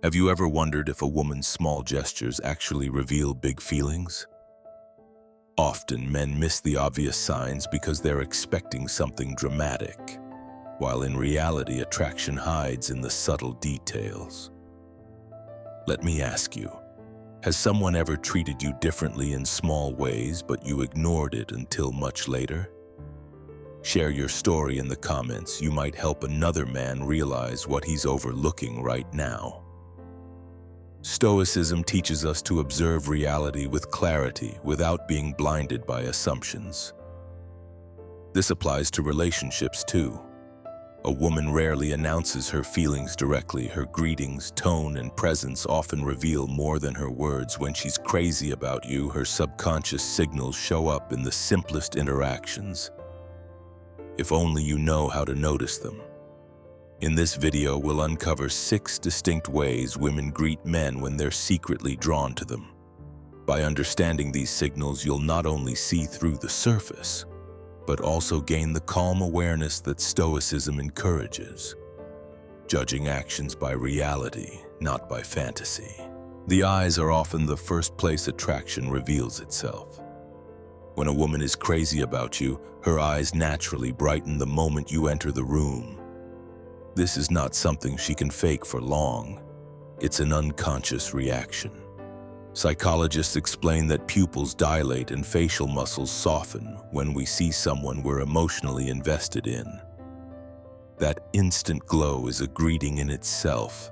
Have you ever wondered if a woman's small gestures actually reveal big feelings? Often, men miss the obvious signs because they're expecting something dramatic, while in reality, attraction hides in the subtle details. Let me ask you, has someone ever treated you differently in small ways, but you ignored it until much later? Share your story in the comments. You might help another man realize what he's overlooking right now. Stoicism teaches us to observe reality with clarity without being blinded by assumptions. This applies to relationships too. A woman rarely announces her feelings directly. Her greetings, tone, and presence often reveal more than her words. When she's crazy about you, her subconscious signals show up in the simplest interactions. If only you know how to notice them. In this video, we'll uncover 6 distinct ways women greet men when they're secretly drawn to them. By understanding these signals, you'll not only see through the surface, but also gain the calm awareness that Stoicism encourages, judging actions by reality, not by fantasy. The eyes are often the first place attraction reveals itself. When a woman is crazy about you, her eyes naturally brighten the moment you enter the room. This is not something she can fake for long. It's an unconscious reaction. Psychologists explain that pupils dilate and facial muscles soften when we see someone we're emotionally invested in. That instant glow is a greeting in itself,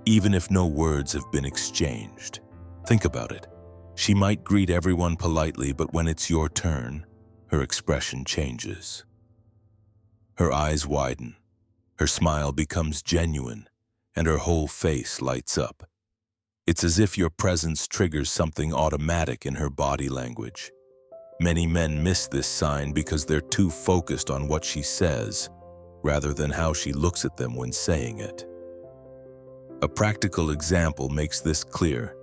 even if no words have been exchanged. Think about it. She might greet everyone politely, but when it's your turn, her expression changes. Her eyes widen. Her smile becomes genuine, and her whole face lights up. It's as if your presence triggers something automatic in her body language. Many men miss this sign because they're too focused on what she says, rather than how she looks at them when saying it. A practical example makes this clear.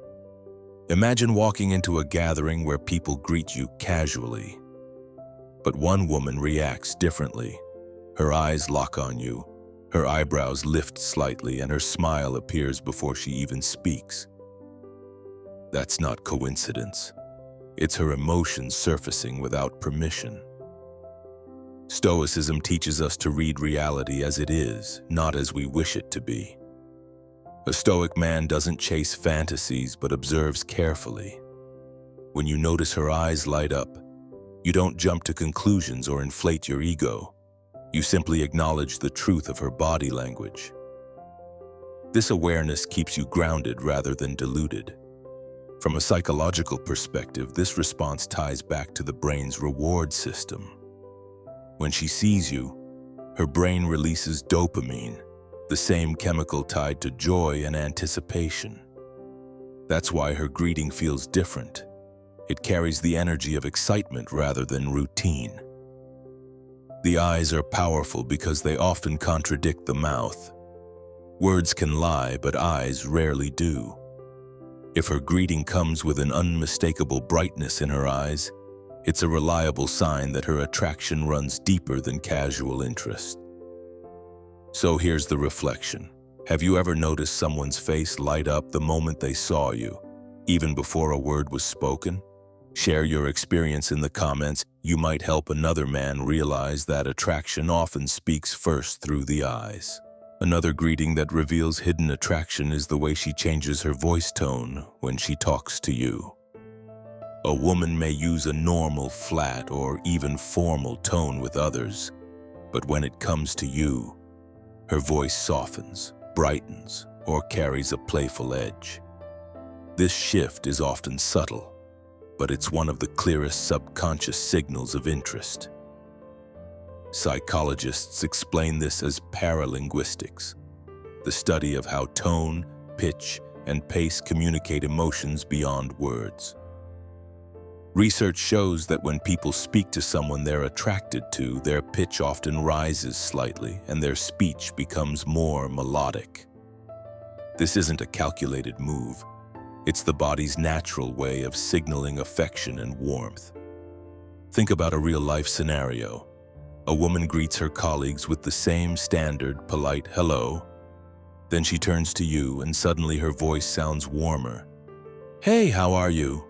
Imagine walking into a gathering where people greet you casually, but one woman reacts differently. Her eyes lock on you. Her eyebrows lift slightly, and her smile appears before she even speaks. That's not coincidence. It's her emotions surfacing without permission. Stoicism teaches us to read reality as it is, not as we wish it to be. A Stoic man doesn't chase fantasies but observes carefully. When you notice her eyes light up, you don't jump to conclusions or inflate your ego. You simply acknowledge the truth of her body language. This awareness keeps you grounded rather than deluded. From a psychological perspective, this response ties back to the brain's reward system. When she sees you, her brain releases dopamine, the same chemical tied to joy and anticipation. That's why her greeting feels different. It carries the energy of excitement rather than routine. The eyes are powerful because they often contradict the mouth. Words can lie, but eyes rarely do. If her greeting comes with an unmistakable brightness in her eyes, it's a reliable sign that her attraction runs deeper than casual interest. So here's the reflection. Have you ever noticed someone's face light up the moment they saw you, even before a word was spoken? Share your experience in the comments. You might help another man realize that attraction often speaks first through the eyes. Another greeting that reveals hidden attraction is the way she changes her voice tone when she talks to you. A woman may use a normal, flat, or even formal tone with others, but when it comes to you, her voice softens, brightens, or carries a playful edge. This shift is often subtle, but it's one of the clearest subconscious signals of interest. Psychologists explain this as paralinguistics, the study of how tone, pitch, and pace communicate emotions beyond words. Research shows that when people speak to someone they're attracted to, their pitch often rises slightly and their speech becomes more melodic. This isn't a calculated move. It's the body's natural way of signaling affection and warmth. Think about a real-life scenario. A woman greets her colleagues with the same standard, polite hello. Then she turns to you, and suddenly her voice sounds warmer. "Hey, how are you?"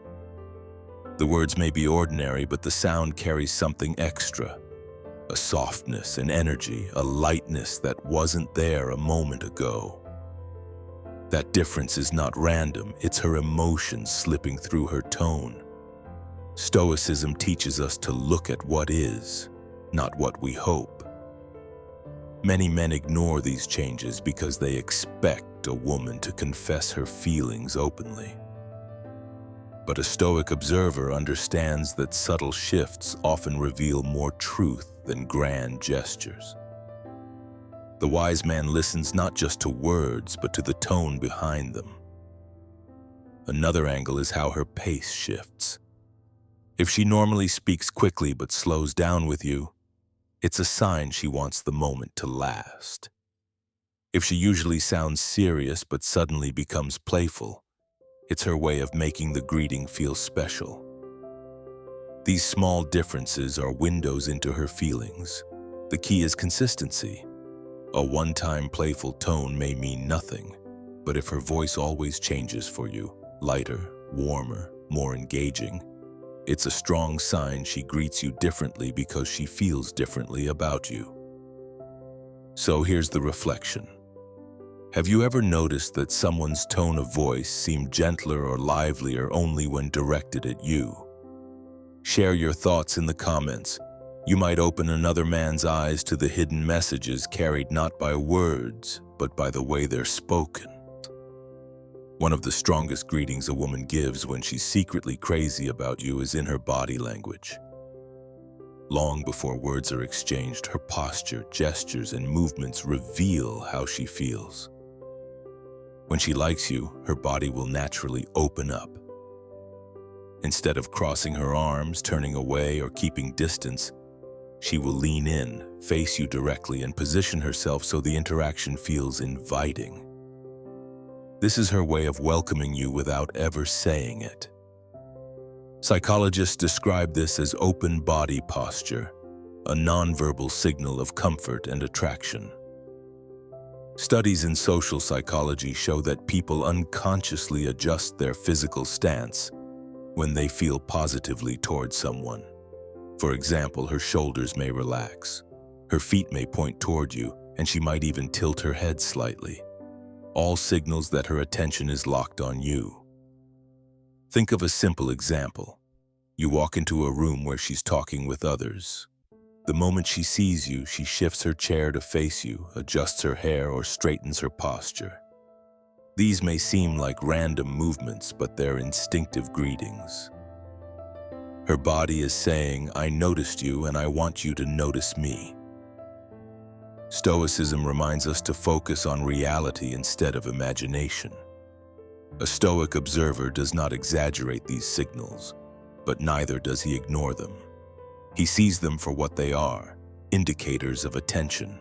The words may be ordinary, but the sound carries something extra. A softness, an energy, a lightness that wasn't there a moment ago. That difference is not random, it's her emotions slipping through her tone. Stoicism teaches us to look at what is, not what we hope. Many men ignore these changes because they expect a woman to confess her feelings openly. But a Stoic observer understands that subtle shifts often reveal more truth than grand gestures. The wise man listens not just to words, but to the tone behind them. Another angle is how her pace shifts. If she normally speaks quickly but slows down with you, it's a sign she wants the moment to last. If she usually sounds serious but suddenly becomes playful, it's her way of making the greeting feel special. These small differences are windows into her feelings. The key is consistency. A one-time playful tone may mean nothing, but if her voice always changes for you, lighter, warmer, more engaging, it's a strong sign she greets you differently because she feels differently about you. So here's the reflection. Have you ever noticed that someone's tone of voice seemed gentler or livelier only when directed at you? Share your thoughts in the comments. You might open another man's eyes to the hidden messages carried not by words, but by the way they're spoken. One of the strongest greetings a woman gives when she's secretly crazy about you is in her body language. Long before words are exchanged, her posture, gestures, and movements reveal how she feels. When she likes you, her body will naturally open up. Instead of crossing her arms, turning away, or keeping distance, she will lean in, face you directly, and position herself so the interaction feels inviting. This is her way of welcoming you without ever saying it. Psychologists describe this as open body posture, a nonverbal signal of comfort and attraction. Studies in social psychology show that people unconsciously adjust their physical stance when they feel positively towards someone. For example, her shoulders may relax, her feet may point toward you, and she might even tilt her head slightly. All signals that her attention is locked on you. Think of a simple example. You walk into a room where she's talking with others. The moment she sees you, she shifts her chair to face you, adjusts her hair, or straightens her posture. These may seem like random movements, but they're instinctive greetings. Her body is saying, "I noticed you and I want you to notice me." Stoicism reminds us to focus on reality instead of imagination. A Stoic observer does not exaggerate these signals, but neither does he ignore them. He sees them for what they are, indicators of attention.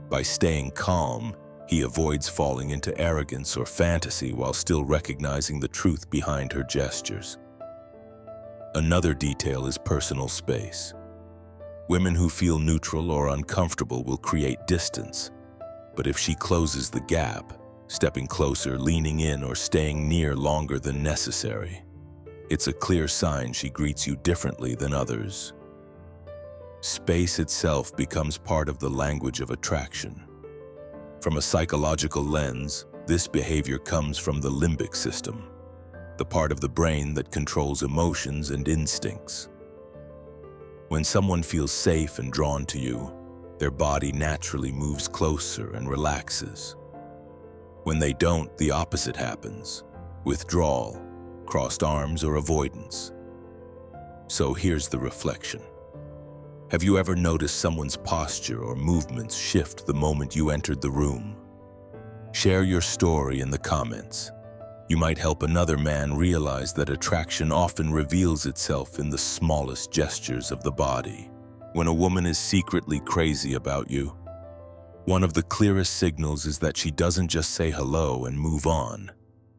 By staying calm, he avoids falling into arrogance or fantasy while still recognizing the truth behind her gestures. Another detail is personal space. Women who feel neutral or uncomfortable will create distance, but if she closes the gap, stepping closer, leaning in, or staying near longer than necessary, it's a clear sign she greets you differently than others. Space itself becomes part of the language of attraction. From a psychological lens, this behavior comes from the limbic system, the part of the brain that controls emotions and instincts. When someone feels safe and drawn to you, their body naturally moves closer and relaxes. When they don't, the opposite happens: withdrawal, crossed arms, or avoidance. So here's the reflection. Have you ever noticed someone's posture or movements shift the moment you entered the room? Share your story in the comments. You might help another man realize that attraction often reveals itself in the smallest gestures of the body. When a woman is secretly crazy about you, one of the clearest signals is that she doesn't just say hello and move on.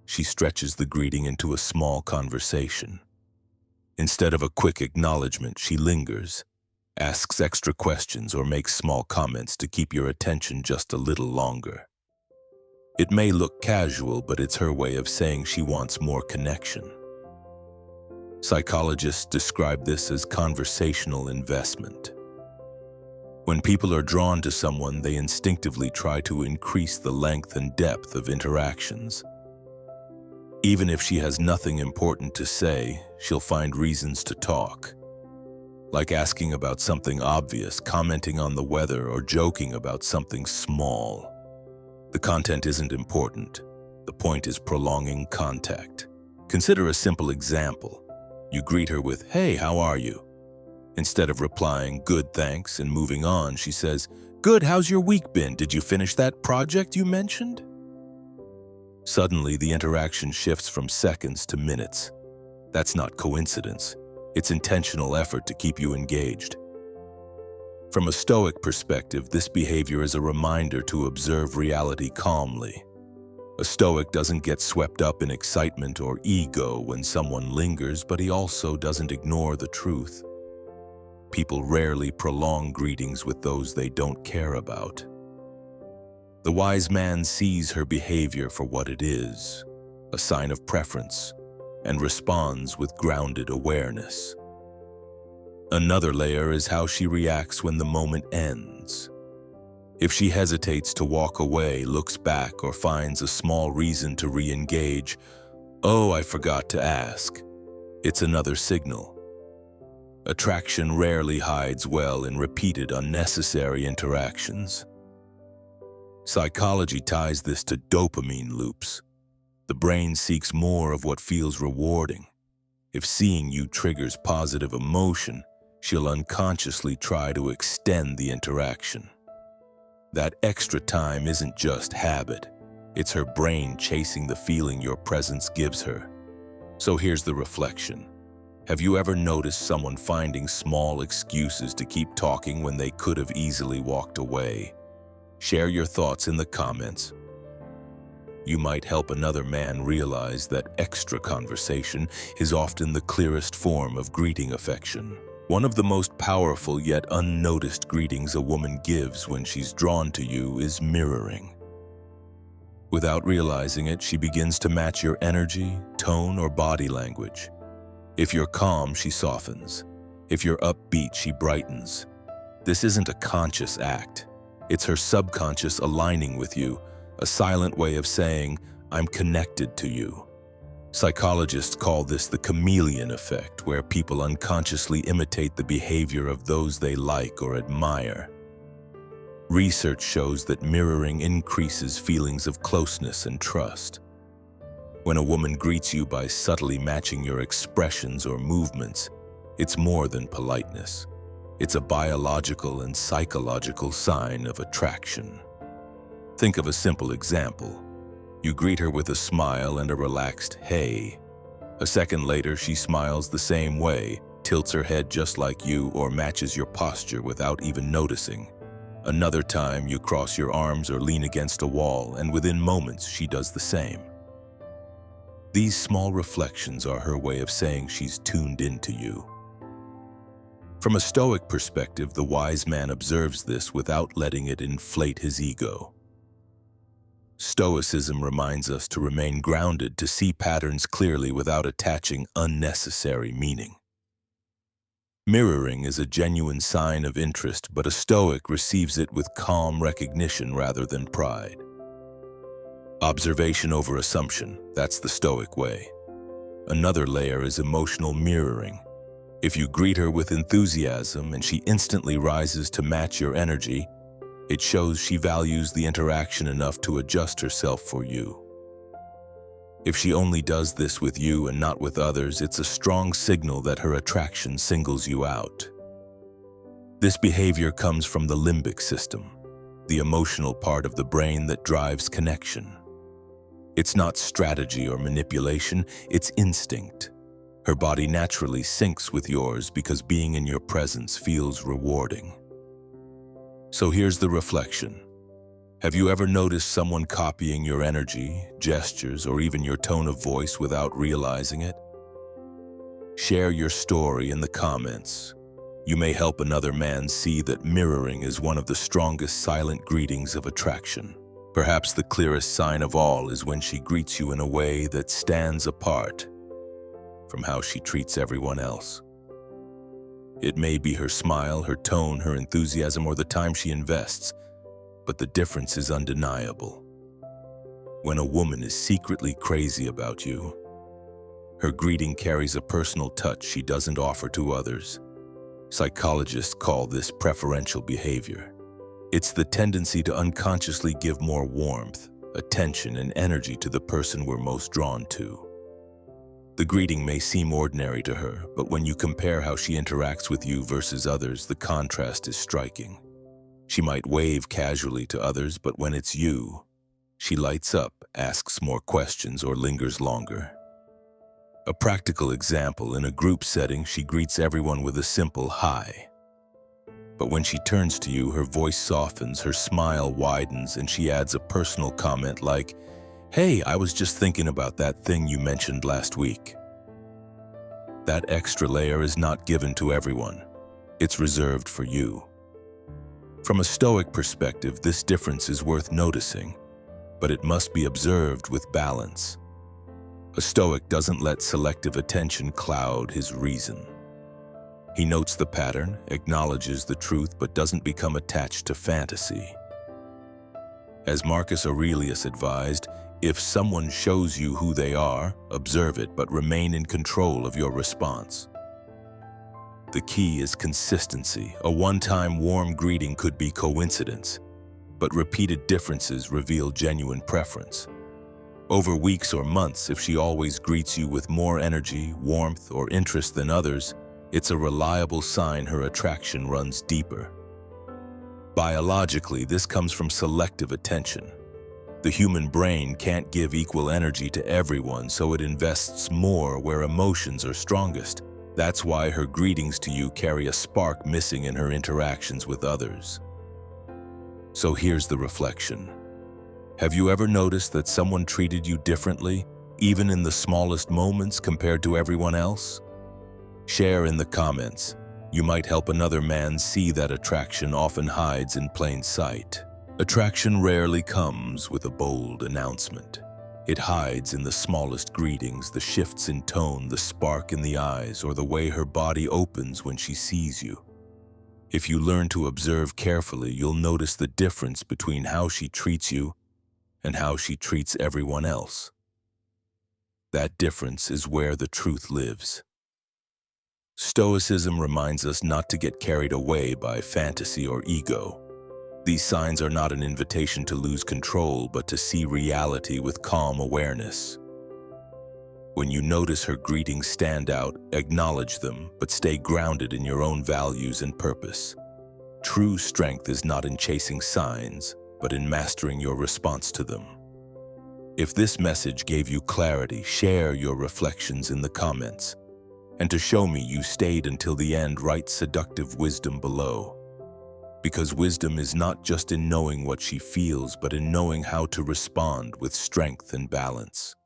She stretches the greeting into a small conversation. Instead of a quick acknowledgement, she lingers, asks extra questions, or makes small comments to keep your attention just a little longer. It may look casual, but it's her way of saying she wants more connection. Psychologists describe this as conversational investment. When people are drawn to someone, they instinctively try to increase the length and depth of interactions. Even if she has nothing important to say, she'll find reasons to talk. Like asking about something obvious, commenting on the weather, or joking about something small. The content isn't important. The point is prolonging contact. Consider a simple example. You greet her with, "Hey, how are you?" Instead of replying, "Good, thanks," and moving on, she says, "Good, how's your week been? Did you finish that project you mentioned?" Suddenly, the interaction shifts from seconds to minutes. That's not coincidence. It's intentional effort to keep you engaged. From a Stoic perspective, this behavior is a reminder to observe reality calmly. A Stoic doesn't get swept up in excitement or ego when someone lingers, but he also doesn't ignore the truth. People rarely prolong greetings with those they don't care about. The wise man sees her behavior for what it is, a sign of preference, and responds with grounded awareness. Another layer is how she reacts when the moment ends. If she hesitates to walk away, looks back, or finds a small reason to re-engage, "Oh, I forgot to ask," it's another signal. Attraction rarely hides well in repeated unnecessary interactions. Psychology ties this to dopamine loops. The brain seeks more of what feels rewarding. If seeing you triggers positive emotion, she'll unconsciously try to extend the interaction. That extra time isn't just habit. It's her brain chasing the feeling your presence gives her. So here's the reflection. Have you ever noticed someone finding small excuses to keep talking when they could have easily walked away? Share your thoughts in the comments. You might help another man realize that extra conversation is often the clearest form of greeting affection. One of the most powerful yet unnoticed greetings a woman gives when she's drawn to you is mirroring. Without realizing it, she begins to match your energy, tone, or body language. If you're calm, she softens. If you're upbeat, she brightens. This isn't a conscious act. It's her subconscious aligning with you, a silent way of saying, "I'm connected to you." Psychologists call this the chameleon effect, where people unconsciously imitate the behavior of those they like or admire. Research shows that mirroring increases feelings of closeness and trust. When a woman greets you by subtly matching your expressions or movements, it's more than politeness. It's a biological and psychological sign of attraction. Think of a simple example. You greet her with a smile and a relaxed "hey." A second later, she smiles the same way, tilts her head just like you, or matches your posture without even noticing. Another time, you cross your arms or lean against a wall, and within moments, she does the same. These small reflections are her way of saying she's tuned into you. From a Stoic perspective, the wise man observes this without letting it inflate his ego. Stoicism reminds us to remain grounded, to see patterns clearly without attaching unnecessary meaning. Mirroring is a genuine sign of interest, but a Stoic receives it with calm recognition rather than pride. Observation over assumption, that's the Stoic way. Another layer is emotional mirroring. If you greet her with enthusiasm and she instantly rises to match your energy, it shows she values the interaction enough to adjust herself for you. If she only does this with you and not with others, it's a strong signal that her attraction singles you out. This behavior comes from the limbic system, the emotional part of the brain that drives connection. It's not strategy or manipulation, it's instinct. Her body naturally syncs with yours because being in your presence feels rewarding. So here's the reflection. Have you ever noticed someone copying your energy, gestures, or even your tone of voice without realizing it? Share your story in the comments. You may help another man see that mirroring is one of the strongest silent greetings of attraction. Perhaps the clearest sign of all is when she greets you in a way that stands apart from how she treats everyone else. It may be her smile, her tone, her enthusiasm, or the time she invests, but the difference is undeniable. When a woman is secretly crazy about you, her greeting carries a personal touch she doesn't offer to others. Psychologists call this preferential behavior. It's the tendency to unconsciously give more warmth, attention, and energy to the person we're most drawn to. The greeting may seem ordinary to her, but when you compare how she interacts with you versus others, the contrast is striking. She might wave casually to others, but when it's you, she lights up, asks more questions, or lingers longer. A practical example, in a group setting, she greets everyone with a simple hi. But when she turns to you, her voice softens, her smile widens, and she adds a personal comment like, "Hey, I was just thinking about that thing you mentioned last week." That extra layer is not given to everyone. It's reserved for you. From a Stoic perspective, this difference is worth noticing, but it must be observed with balance. A Stoic doesn't let selective attention cloud his reason. He notes the pattern, acknowledges the truth, but doesn't become attached to fantasy. As Marcus Aurelius advised, if someone shows you who they are, observe it, but remain in control of your response. The key is consistency. A one-time warm greeting could be coincidence, but repeated differences reveal genuine preference. Over weeks or months, if she always greets you with more energy, warmth, or interest than others, it's a reliable sign her attraction runs deeper. Biologically, this comes from selective attention. The human brain can't give equal energy to everyone, so it invests more where emotions are strongest. That's why her greetings to you carry a spark missing in her interactions with others. So here's the reflection. Have you ever noticed that someone treated you differently, even in the smallest moments compared to everyone else? Share in the comments. You might help another man see that attraction often hides in plain sight. Attraction rarely comes with a bold announcement. It hides in the smallest greetings, the shifts in tone, the spark in the eyes, or the way her body opens when she sees you. If you learn to observe carefully, you'll notice the difference between how she treats you and how she treats everyone else. That difference is where the truth lives. Stoicism reminds us not to get carried away by fantasy or ego. These signs are not an invitation to lose control, but to see reality with calm awareness. When you notice her greetings stand out, acknowledge them, but stay grounded in your own values and purpose. True strength is not in chasing signs, but in mastering your response to them. If this message gave you clarity, share your reflections in the comments. And to show me you stayed until the end, write seductive wisdom below. Because wisdom is not just in knowing what she feels, but in knowing how to respond with strength and balance.